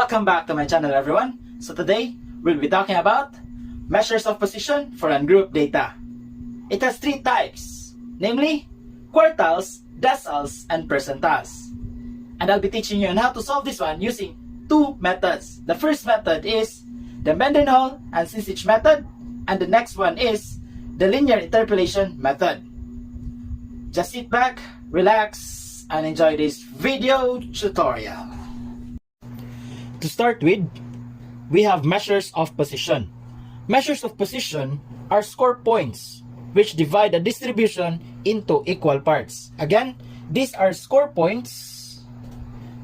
Welcome back to my channel, everyone. So today, we'll be talking about measures of position for ungrouped data. It has three types, namely quartiles, deciles, and percentiles. And I'll be teaching you on how to solve this one using two methods. The first method is the Mendenhall and Sincich method, and the next one is the linear interpolation method. Just sit back, relax, and enjoy this video tutorial. To start with, we have measures of position. Measures of position are score points which divide a distribution into equal parts. Again, these are score points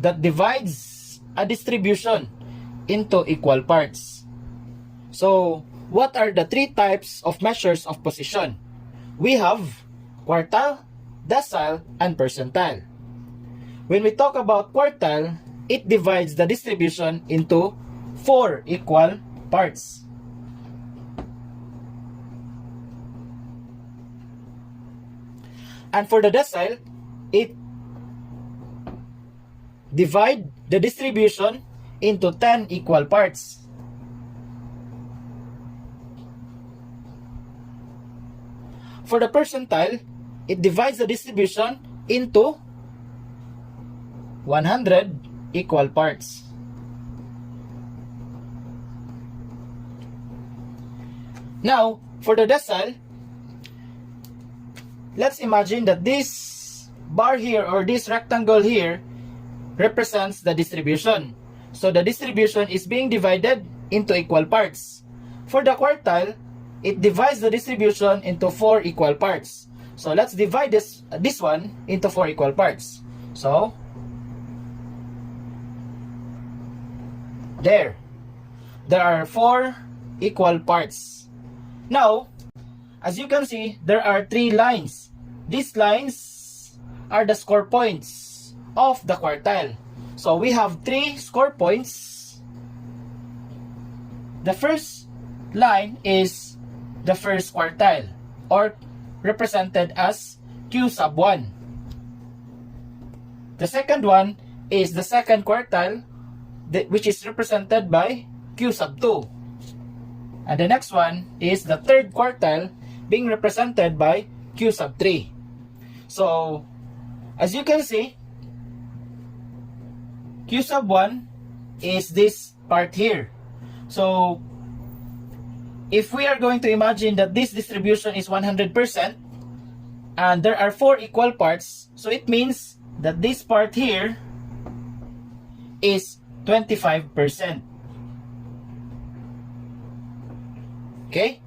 that divides a distribution into equal parts. So, what are the three types of measures of position? We have quartile, decile, and percentile. When we talk about quartile, it divides the distribution into 4 equal parts. And for the decile, it divides the distribution into 10 equal parts. For the percentile, it divides the distribution into 100 equal parts. Now, for the decile, let's imagine that this bar here or this rectangle here represents the distribution. So the distribution is being divided into equal parts. For the quartile, it divides the distribution into 4 equal parts. So let's divide this one into 4 equal parts. So there are 4 equal parts. Now, as you can see, there are 3 lines. These lines are the score points of the quartile. So we have 3 score points. The first line is the first quartile, or represented as Q sub 1. The second one is the second quartile, which is represented by Q sub 2. And the next one is the third quartile, being represented by Q sub 3. So, as you can see, Q sub 1 is this part here. So, if we are going to imagine that this distribution is 100%, and there are 4 equal parts, so it means that this part here is 25%. Okay?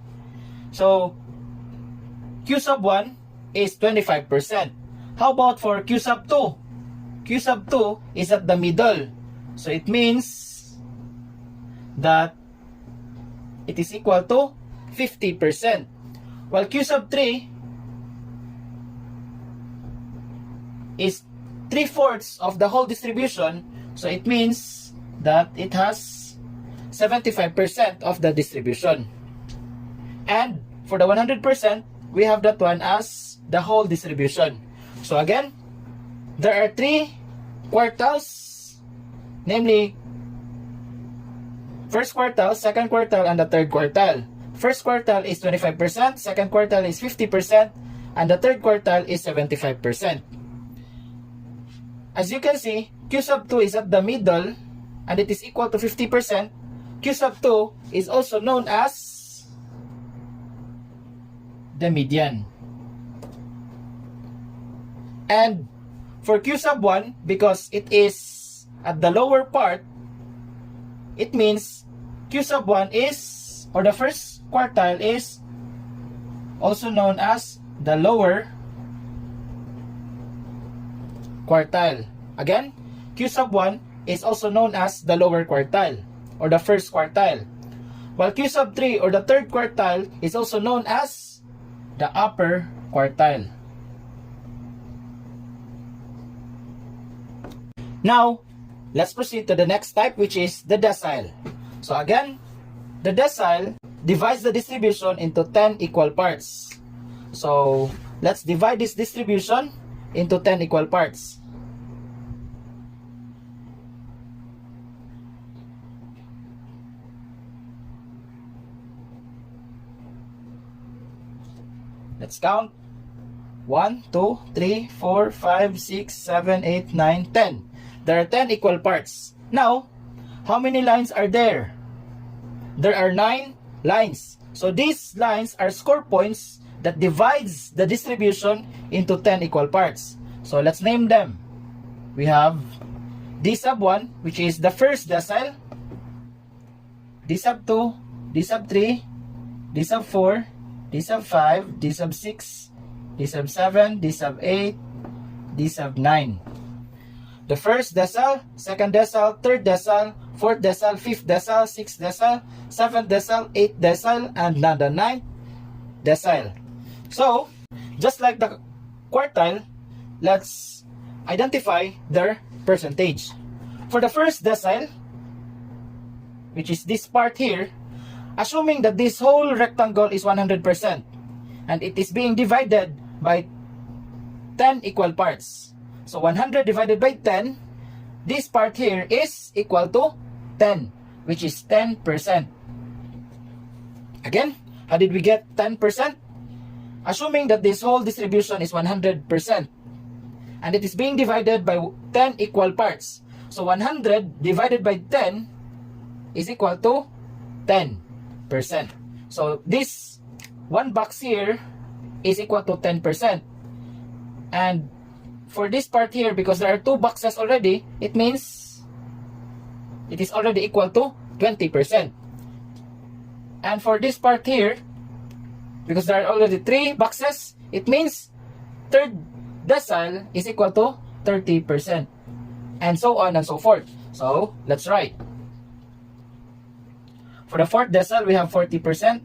So, Q sub 1 is 25%. How about for Q sub 2? Q sub 2 is at the middle. So, it means that it is equal to 50%. While Q sub 3 is 3/4 of the whole distribution, so it means that it has 75% of the distribution. And for the 100%, we have that one as the whole distribution. So again, there are 3 quartiles, namely first quartile, second quartile, and the third quartile. First quartile is 25%, second quartile is 50%, and the third quartile is 75%. As you can see, Q sub 2 is at the middle, and it is equal to 50%. Q sub 2 is also known as the median. And for Q sub 1, because it is at the lower part, it means Q sub 1 is, or the first quartile is also known as the lower quartile. Again, Q sub 1 is also known as the lower quartile, or the first quartile. While Q sub 3, or the third quartile, is also known as the upper quartile. Now, let's proceed to the next type, which is the decile. So again, the decile divides the distribution into 10 equal parts. So let's divide this distribution into 10 equal parts. Let's count. 1, 2, 3, 4, 5, 6, 7, 8, 9, 10. There are 10 equal parts. Now, how many lines are there? There are 9 lines. So these lines are score points that divides the distribution into 10 equal parts. So let's name them. We have D sub 1, which is the first decile, D sub 2, D sub 3, D sub 4, D sub 5, D sub 6, D sub 7, D sub 8, D sub 9. The first decile, second decile, third decile, fourth decile, fifth decile, sixth decile, seventh decile, eighth decile, and now the ninth decile. So, just like the quartile, let's identify their percentage. For the first decile, which is this part here, assuming that this whole rectangle is 100% and it is being divided by 10 equal parts. So 100 divided by 10, this part here is equal to 10, which is 10%. Again, how did we get 10%? Assuming that this whole distribution is 100% and it is being divided by 10 equal parts. So 100 divided by 10 is equal to 10%. So this one box here is equal to 10%. And for this part here, because there are 2 boxes already, it means it is already equal to 20%. And for this part here, because there are already 3 boxes, it means third decile is equal to 30%. And so on and so forth. So let's write. For the fourth decile, we have 40%.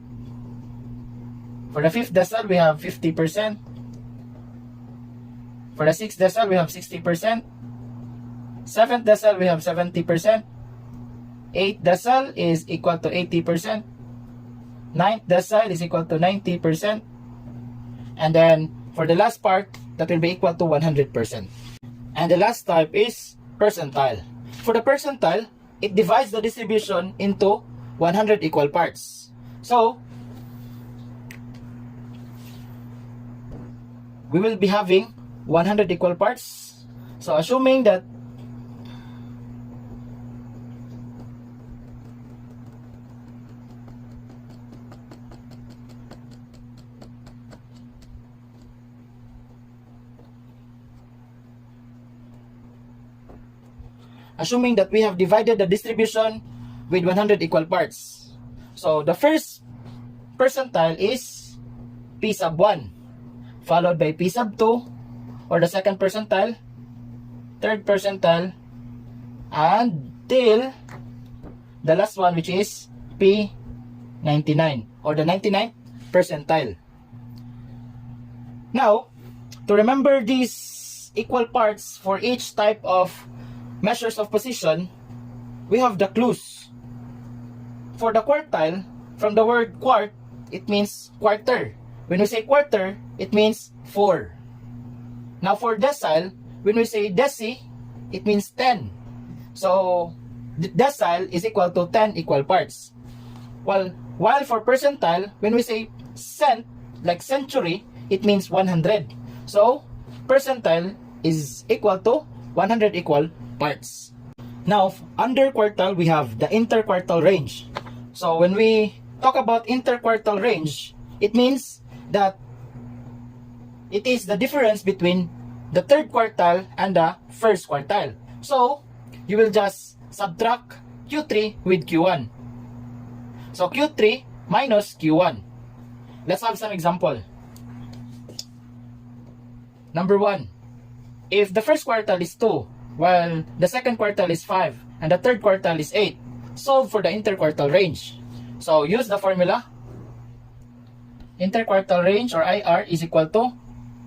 For the fifth decile, we have 50%. For the sixth decile, we have 60%. Seventh decile, we have 70%. Eighth decile is equal to 80%. Ninth decile is equal to 90%. And then, for the last part, that will be equal to 100%. And the last type is percentile. For the percentile, it divides the distribution into 100 equal parts. So, we will be having 100 equal parts. So, assuming that we have divided the distribution with 100 equal parts. So the first percentile is P sub 1, followed by P sub 2, or the second percentile, third percentile, until the last one, which is P99, or the 99th percentile. Now, to remember these equal parts for each type of measures of position, we have the clues. For the quartile, from the word quart, it means quarter. When we say quarter, it means 4. Now for decile, when we say deci, it means 10. So decile is equal to 10 equal parts. While for percentile, when we say cent, like century, it means 100. So percentile is equal to 100 equal parts. Now, under quartile, we have the interquartile range. So when we talk about interquartile range, it means that it is the difference between the third quartile and the first quartile. So you will just subtract Q3 with Q1. So Q3 minus Q1. Let's have some example. Number 1. If the first quartile is 2, while the second quartile is 5, and the third quartile is 8, solve for the interquartile range. So use the formula. Interquartile range, or IR, is equal to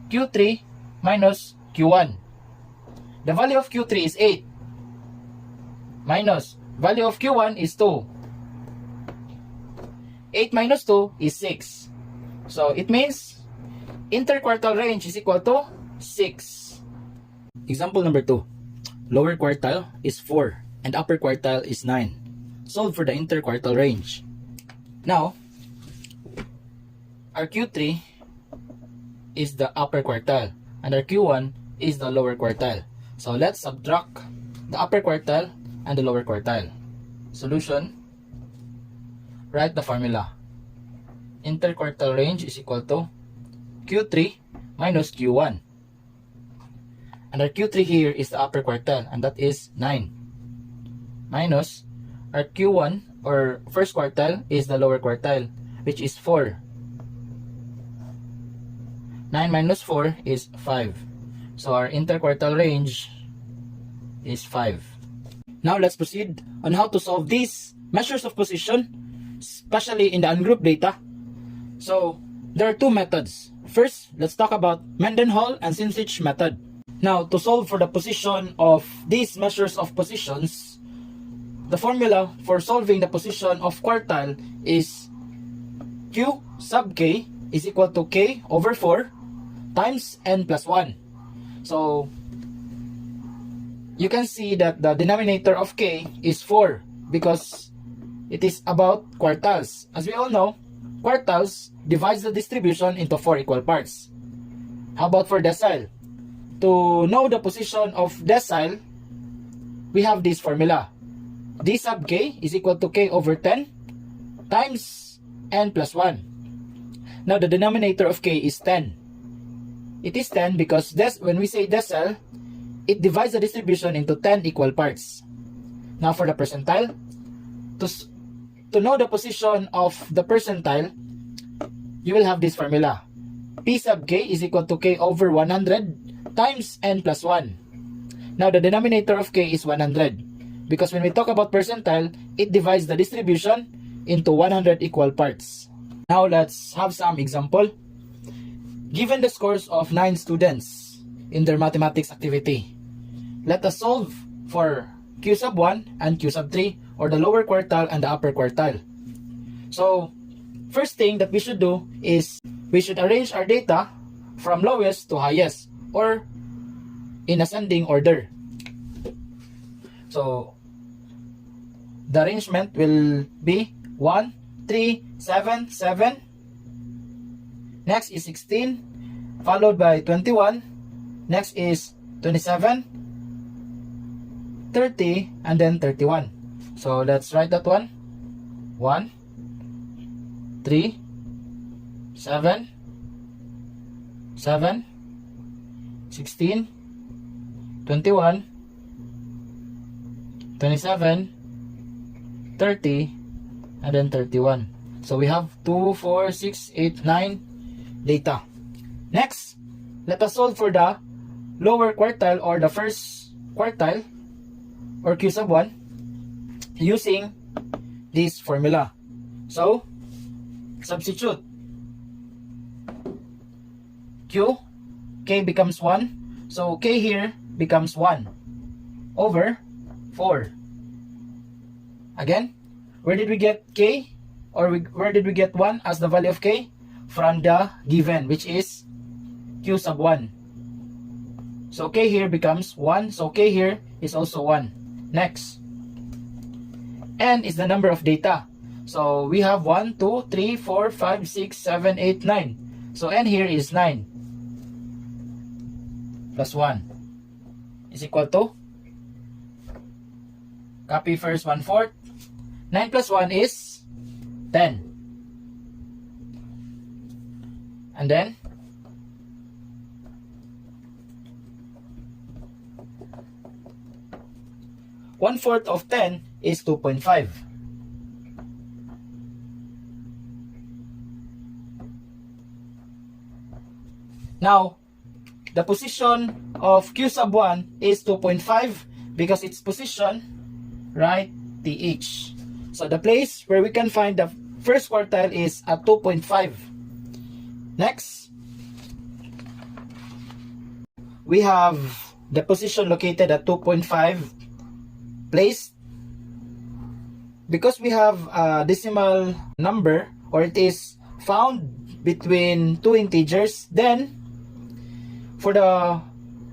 Q3 minus Q1. The value of Q3 is 8, minus value of Q1 is 2. 8 minus 2 is 6. So it means interquartile range is equal to 6. Example number 2. Lower quartile is 4 and upper quartile is 9. Solve for the interquartile range. Now, our Q3 is the upper quartile and our Q1 is the lower quartile. So let's subtract the upper quartile and the lower quartile. Solution, write the formula. Interquartile range is equal to Q3 minus Q1. And our Q3 here is the upper quartile, and that is 9. Minus our Q1 or first quartile is the lower quartile, which is 4. 9 minus 4 is 5. So our interquartile range is 5. Now let's proceed on how to solve these measures of position, especially in the ungrouped data. So there are two methods. First, let's talk about Mendenhall and Sinchich method. Now, to solve for the position of these measures of positions, the formula for solving the position of quartile is Q sub K is equal to K over 4 times N plus 1. So, you can see that the denominator of K is 4 because it is about quartiles. As we all know, quartiles divides the distribution into 4 equal parts. How about for decile? To know the position of decile, we have this formula. D sub K is equal to K over 10 times N plus 1. Now the denominator of K is 10. It is 10 because when we say decile, it divides the distribution into 10 equal parts. Now for the percentile, to know the position of the percentile, you will have this formula. P sub K is equal to K over 100 times N plus 1. Now the denominator of K is 100 because when we talk about percentile, it divides the distribution into 100 equal parts. Now let's have some example. Given the scores of 9 students in their mathematics activity, let us solve for Q sub 1 and Q sub 3, or the lower quartile and the upper quartile. So first thing that we should do is we should arrange our data from lowest to highest, or in ascending order. So the arrangement will be 1, 3, 7, 7. Next is 16, followed by 21. Next is 27, 30, and then 31. So let's write that one. 1, 3, 7, 7, 16, 21, 27, 30, and then 31. So we have 2, 4, 6, 8, 9 data. Next, let us solve for the lower quartile or the first quartile or Q sub 1 using this formula. So, substitute. Q, K becomes 1. So, K here becomes 1 over 4. Again, where did we get K? Or where did we get 1 as the value of K? From the given, which is Q sub 1. So, K here becomes 1. So, K here is also 1. Next. N is the number of data. So, we have 1, 2, 3, 4, 5, 6, 7, 8, 9. So, N here is 9. Plus 1 is equal to, copy first 1/4. 9 plus 1 is 10. And then, one-fourth of 10 is 2.5. Now, the position of Q sub 1 is 2.5 because its position, right, TH. So the place where we can find the first quartile is at 2.5. Next, we have the position located at 2.5 place. Because we have a decimal number, or it is found between two integers, then for the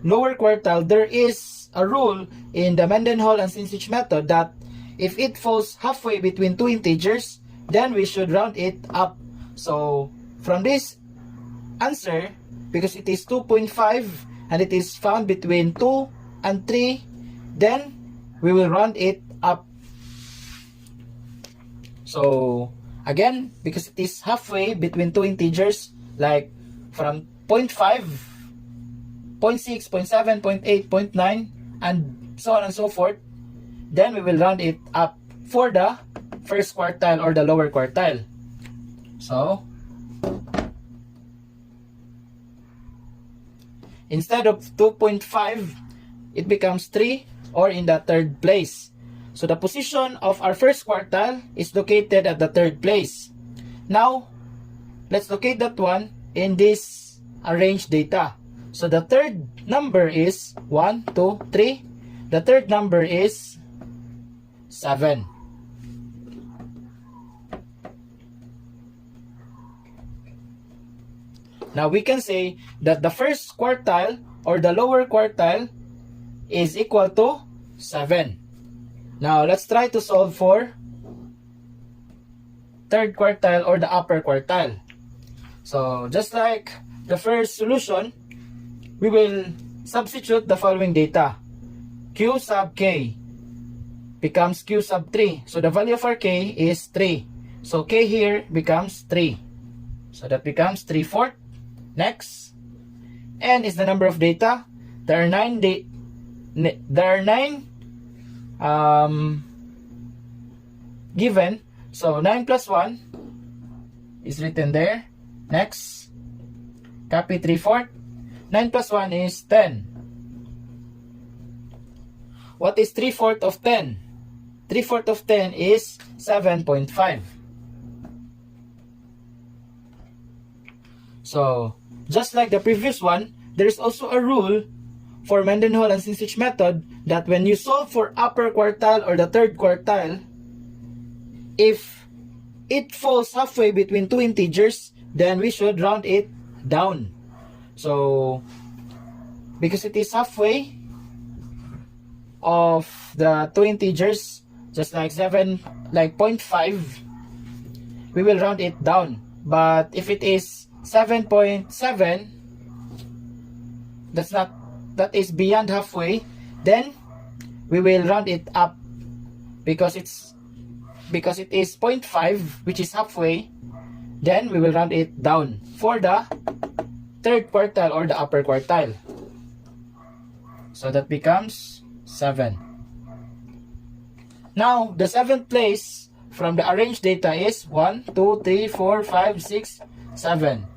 lower quartile, there is a rule in the Mendenhall and Sinchich method that if it falls halfway between two integers, then we should round it up. So from this answer, because it is 2.5 and it is found between 2 and 3, then we will round it up. So again, because it is halfway between two integers, like from 0.5, 0.6, 0.7, 0.8, 0.9, and so on and so forth, then we will round it up for the first quartile or the lower quartile. So instead of 2.5, it becomes 3, or in the third place. So the position of our first quartile is located at the third place. Now, let's locate that one in this arranged data. So the third number is 1, 2, 3. The third number is 7. Now we can say that the first quartile or the lower quartile is equal to 7. Now let's try to solve for third quartile or the upper quartile. So just like the first solution, we will substitute the following data. Q sub k becomes Q sub 3. So the value of our k is 3. So k here becomes 3. So that becomes 3/4. Next, n is the number of data. There are 9 given. So 9 plus 1 is written there. Next, copy 3/4. 9 plus 1 is 10. What is 3/4 of 10? 3/4 of 10 is 7.5. So, just like the previous one, there is also a rule for Mendenhall and Sinsich method that when you solve for upper quartile or the third quartile, if it falls halfway between two integers, then we should round it down. So, because it is halfway of the two integers, just like 7, like 0.5, we will round it down. But if it is 7.7, that is beyond halfway, then we will round it up because it is 0.5, which is halfway. Then we will round it down for the third quartile or the upper quartile. So that becomes 7. Now the seventh place from the arranged data is 1, 2, 3, 4, 5, 6, 7.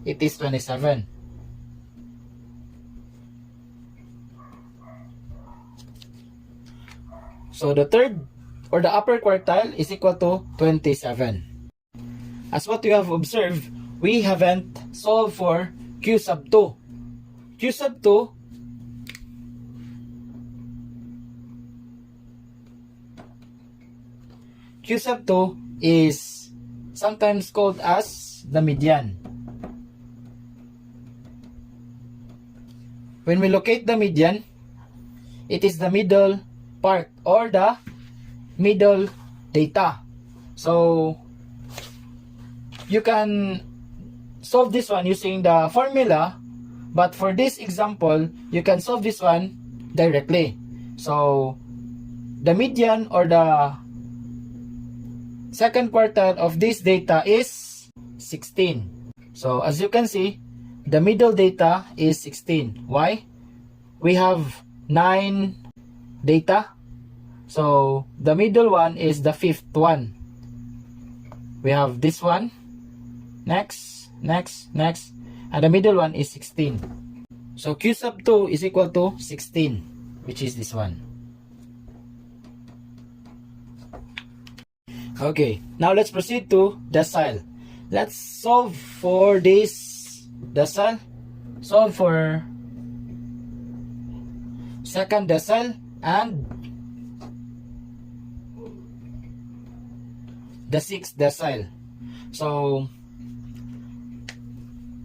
It is 27. So the third or the upper quartile is equal to 27. As what you have observed, we haven't solved for Q sub 2. Q sub 2 is sometimes called as the median. When we locate the median, it is the middle part or the middle data. So you can solve this one using the formula, but for this example, you can solve this one directly. So the median or the second quartile of this data is 16. So as you can see, the middle data is 16. Why? We have 9 data. So the middle one is the fifth one. We have this one. Next, and the middle one is 16. So Q sub 2 is equal to 16, which is this one. Okay, now let's proceed to decile. Let's solve for this decile. Solve for second decile and the sixth decile. So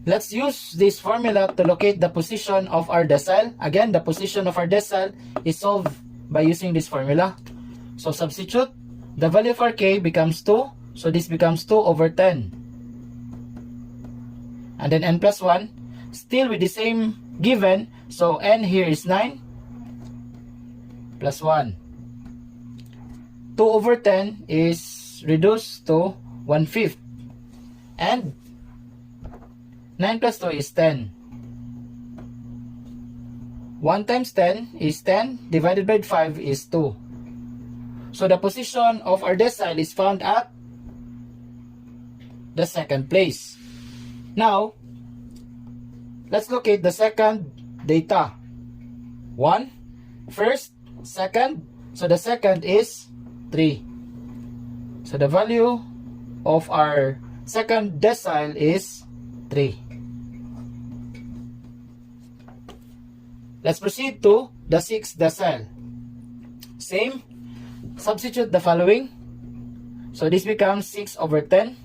let's use this formula to locate the position of our decile. Again, the position of our decile is solved by using this formula. So substitute. The value of our k becomes 2. So this becomes 2 over 10. and then n plus 1, still with the same given, so n here is 9 plus 1. 2 over 10 is reduced to 1/5, and 9 plus 2 is 10. 1 times 10 is 10, divided by 5 is 2. So the position of our decile is found at the second place. Now, let's locate the second data. 1, first, second. So the second is 3. So the value of our second decile is 3. Let's proceed to the sixth decile. Same, substitute the following. So this becomes 6 over 10.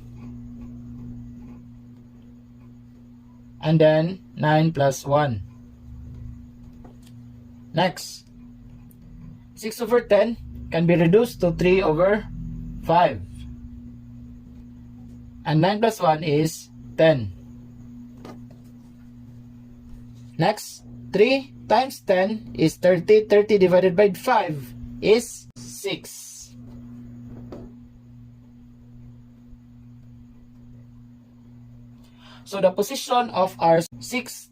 And then 9 plus 1. Next, 6 over 10 can be reduced to 3 over 5. And 9 plus 1 is 10. Next, 3 times 10 is 30. 30 divided by 5 is 6. So the position of our sixth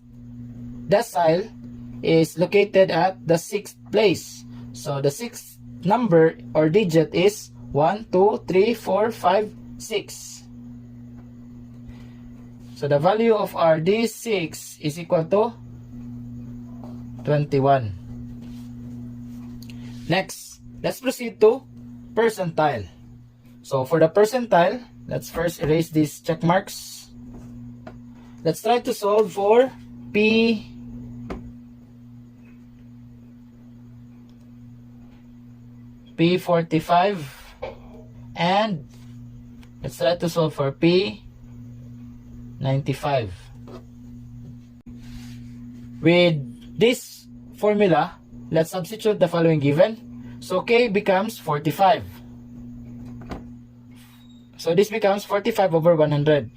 decile is located at the sixth place. So the sixth number or digit is 1, 2, 3, 4, 5, 6. So the value of our D6 is equal to 21. Next, let's proceed to percentile. So for the percentile, let's first erase these check marks. Let's try to solve for P45, and let's try to solve for P95. With this formula, let's substitute the following given. So K becomes 45. So this becomes 45 over 100.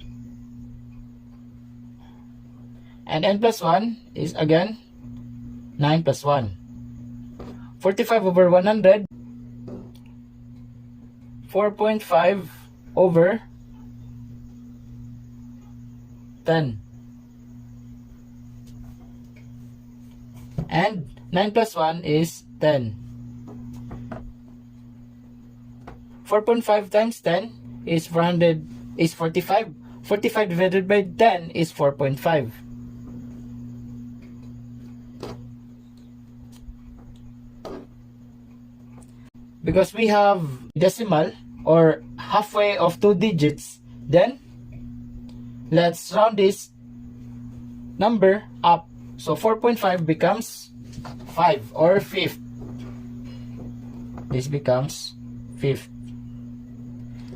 And n plus 1 is again 9 plus 1. 45 over 100, 4.5 over 10. And 9 plus 1 is 10. 4.5 times 10 is 400 is 45. 45 divided by 10 is 4.5. Because we have decimal or halfway of 2 digits, then let's round this number up. So 4.5 becomes 5 or 5th. This becomes 5th.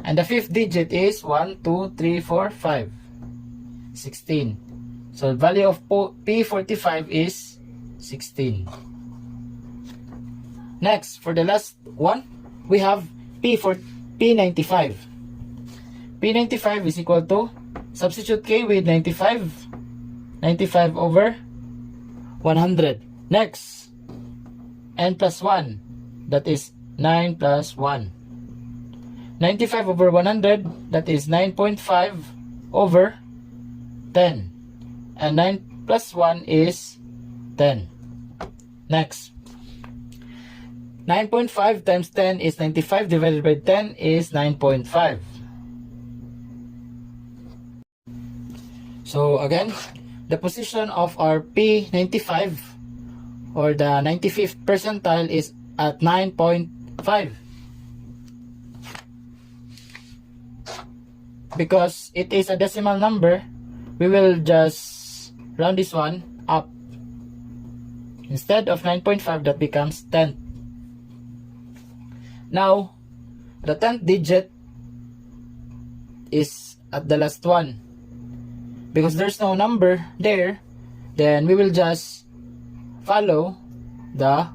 And the 5th digit is 1, 2, 3, 4, 5. 16. So the value of P45 is 16. Next, for the last one, we have P95. P95 is equal to, substitute K with 95. 95 over 100. Next, n plus 1. That is 9 plus 1. 95 over 100. That is 9.5 over 10. And 9 plus 1 is 10. Next, 9.5 times 10 is 95 divided by 10 is 9.5. So again, the position of our P95 or the 95th percentile is at 9.5. Because it is a decimal number, we will just round this one up. Instead of 9.5, that becomes 10. Now, the 10th digit is at the last one. Because there's no number there, then we will just follow the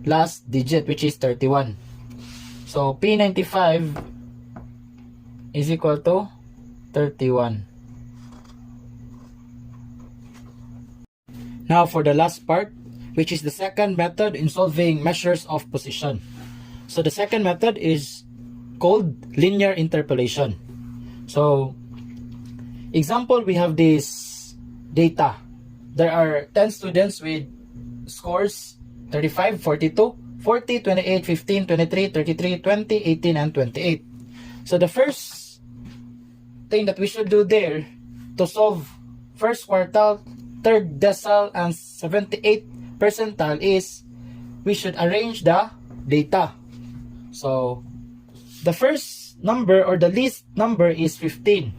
last digit, which is 31. So, P95 is equal to 31. Now for the last part, which is the second method in solving measures of position. So the second method is called linear interpolation. So example, we have this data. There are 10 students with scores 35, 42, 40, 28, 15, 23, 33, 20, 18, and 28. So the first thing that we should do there to solve first quartile, third decile, and 78th percentile is we should arrange the data. So the first number or the least number is 15.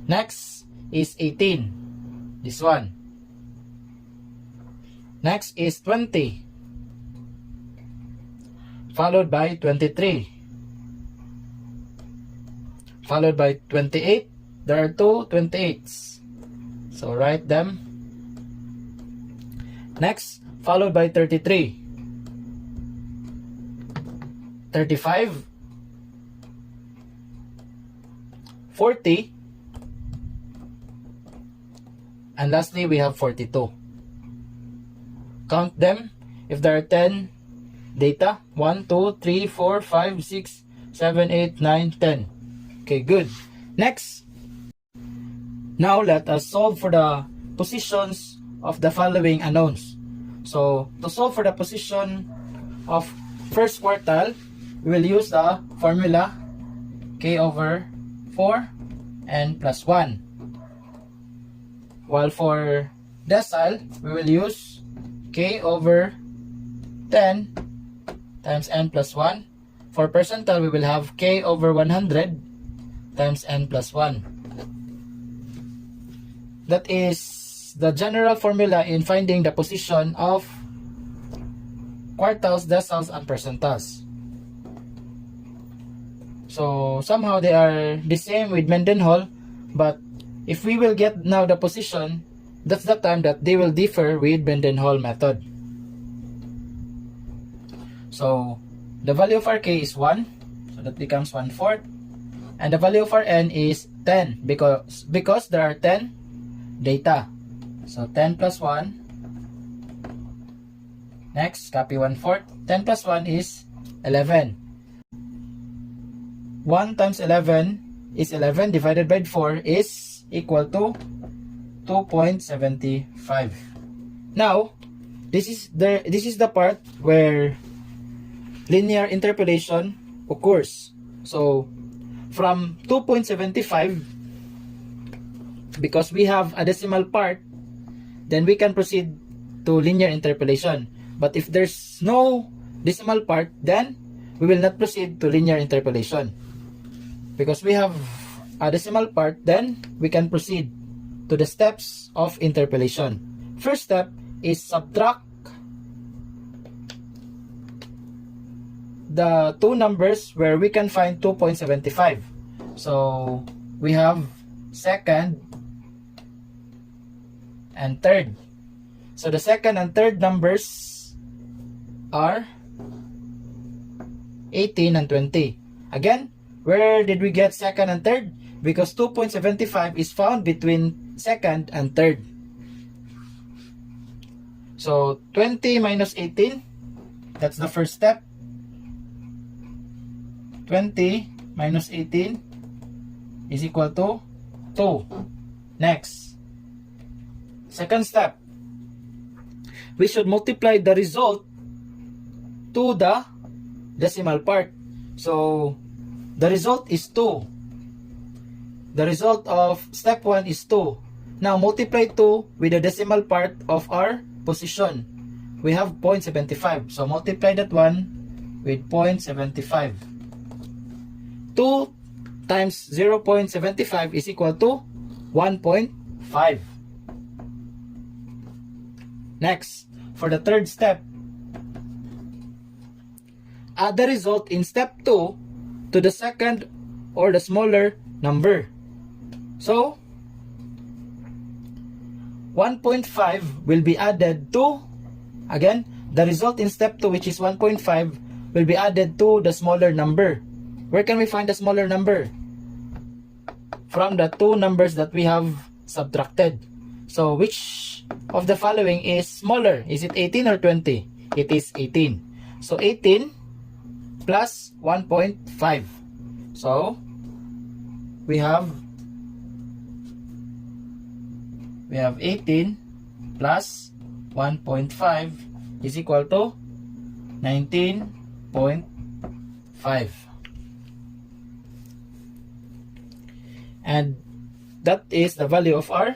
Next is 18. This one. Next is 20. Followed by 23. Followed by 28. There are two 28s. So write them. Next, followed by 33. 35. 40. And lastly, we have 42. Count them. If there are 10 data, 1, 2, 3, 4, 5, 6, 7, 8, 9, 10. Okay, good. Next, now let us solve for the positions of the following unknowns. So, to solve for the position of first quartile, we will use the formula k over 4 and plus 1. While for decile, we will use k over 10 times n plus 1. For percentile, we will have k over 100 times n plus 1. That is the general formula in finding the position of quartiles, deciles, and percentiles. So somehow they are the same with Mendenhall, but if we will get now the position, that's the time that they will differ with Mendenhall method. So the value of our k is 1, so that becomes 1/4, and the value of our n is 10 because there are 10 data. So 10 plus 1. Next, copy 1/4. 10 plus 1 is 11. 1 times 11 is 11 divided by 4 is equal to 2.75. Now, this is the part where linear interpolation occurs. So, from 2.75, because we have a decimal part, then we can proceed to linear interpolation. But if there's no decimal part, then we will not proceed to linear interpolation. Because we have a decimal part, then we can proceed to the steps of interpolation. First step is subtract the two numbers where we can find 2.75. So we have second and third. So the second and third numbers are 18 and 20. Again, where did we get second and third? Because 2.75 is found between second and third. So 20 minus 18, that's the first step. 20 minus 18 is equal to 2. Next, second step, we should multiply the result to the decimal part. So the result is 2. The result of step 1 is 2. Now multiply 2 with the decimal part of our position. We have 0.75. So multiply that one with 0.75. 2 times 0.75 is equal to 1.5. Next, for the third step, add the result in step 2 to the second or the smaller number. So 1.5 will be added to, again, the result in step 2, which is 1.5, will be added to the smaller number. Where can we find the smaller number? From the two numbers that we have subtracted. So which of the following is smaller? Is it 18 or 20? It is 18. So 18 plus 1.5. So we have 18 plus 1.5 is equal to 19.5. And that is the value of our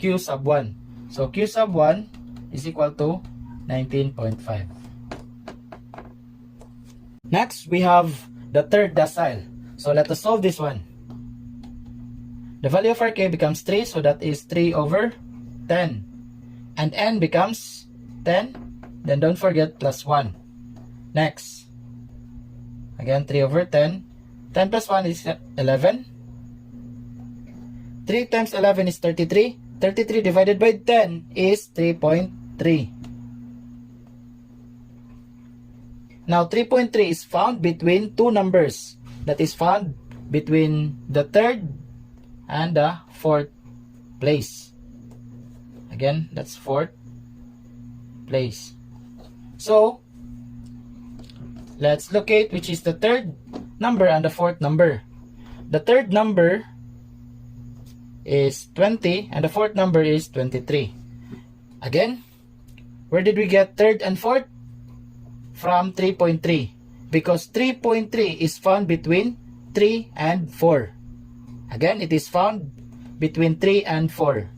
Q sub 1. So Q sub 1 is equal to 19.5. Next, we have the third decile. So let us solve this one. The value of our K becomes 3, so that is 3 over 10. And N becomes 10, then don't forget plus 1. Next, again 3 over 10. 10 plus 1 is 11. 3 times 11 is 33. 33 divided by 10 is 3.3. Now 3.3 is found between two numbers. That is found between the third and the fourth place. Again, that's fourth place. So let's locate which is the third number and the fourth number. The third number is 20 and the fourth number is 23. Again, where did we get third and fourth? From 3.3, because 3.3 is found between 3 and 4. Again, it is found between 3 and 4.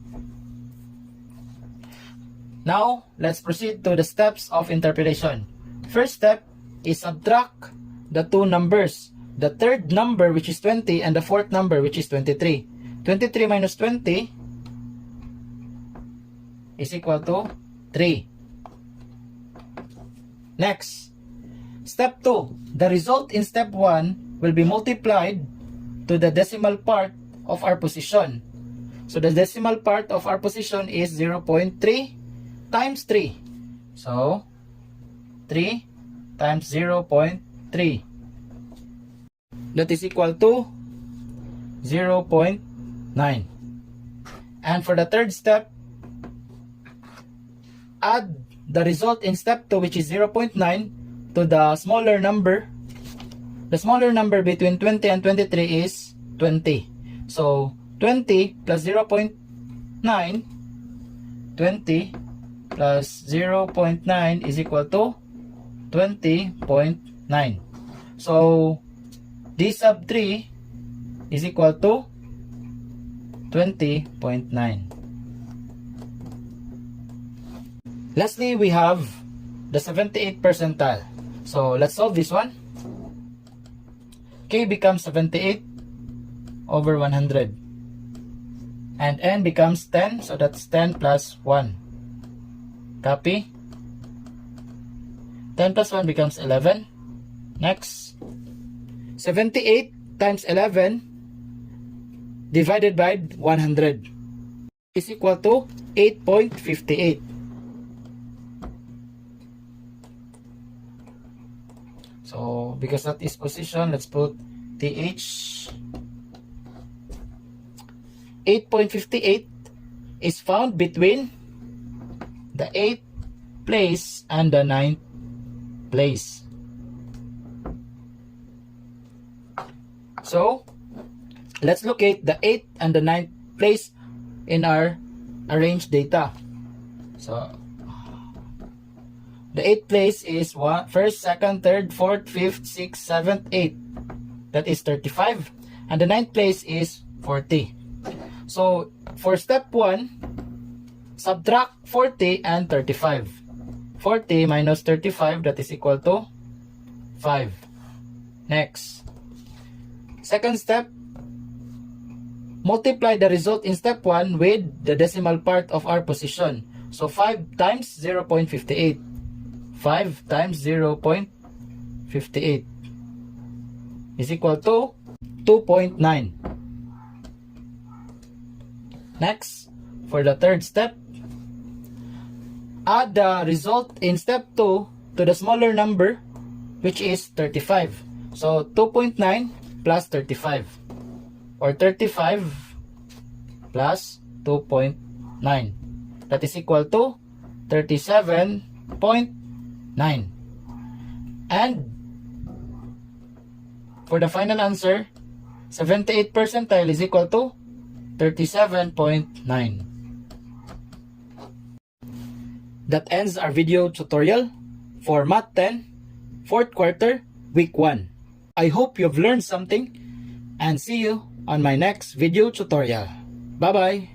Now, let's proceed to the steps of interpolation. First step is subtract the two numbers. The third number, which is 20, and the fourth number, which is 23. 23 minus 20 is equal to 3. Next, step 2. The result in step 1 will be multiplied to the decimal part of our position. So the decimal part of our position is 0.3 times 3. So 3 times 0.3. That is equal to 0.9. And for the third step, add the result in step 2, which is 0.9, to the smaller number. The smaller number between 20 and 23 is 20. So 20 plus 0.9, 20 plus 0.9 is equal to 20.9. So D sub 3 is equal to 20.9. Lastly, we have the 78th percentile. So let's solve this one. K becomes 78 over 100. And N becomes 10, so that's 10 plus 1. Copy. 10 plus 1 becomes 11. Next. 78 times 11 divided by 100 is equal to 8.58. So, because that is position, let's put TH. 8.58 is found between the 8th place and the 9th place. So, let's locate the 8th and the 9th place in our arranged data. So, the 8th place is 1st, 2nd, 3rd, 4th, 5th, 6th, 7th, 8th. That is 35. And the 9th place is 40. So, for step 1, subtract 40 and 35. 40 minus 35, that is equal to 5. Next. Second step, multiply the result in step 1 with the decimal part of our position. So, 5 times 0.58. 5 times 0.58 is equal to 2.9. Next, for the third step, add the result in step 2 to the smaller number, which is 35. So 2.9 plus 35, or 35 plus 2.9. That is equal to 37.9. And for the final answer, 78 percentile is equal to 37.9. That ends our video tutorial for Math 10, 4th quarter, week 1. I hope you've learned something and see you on my next video tutorial. Bye-bye!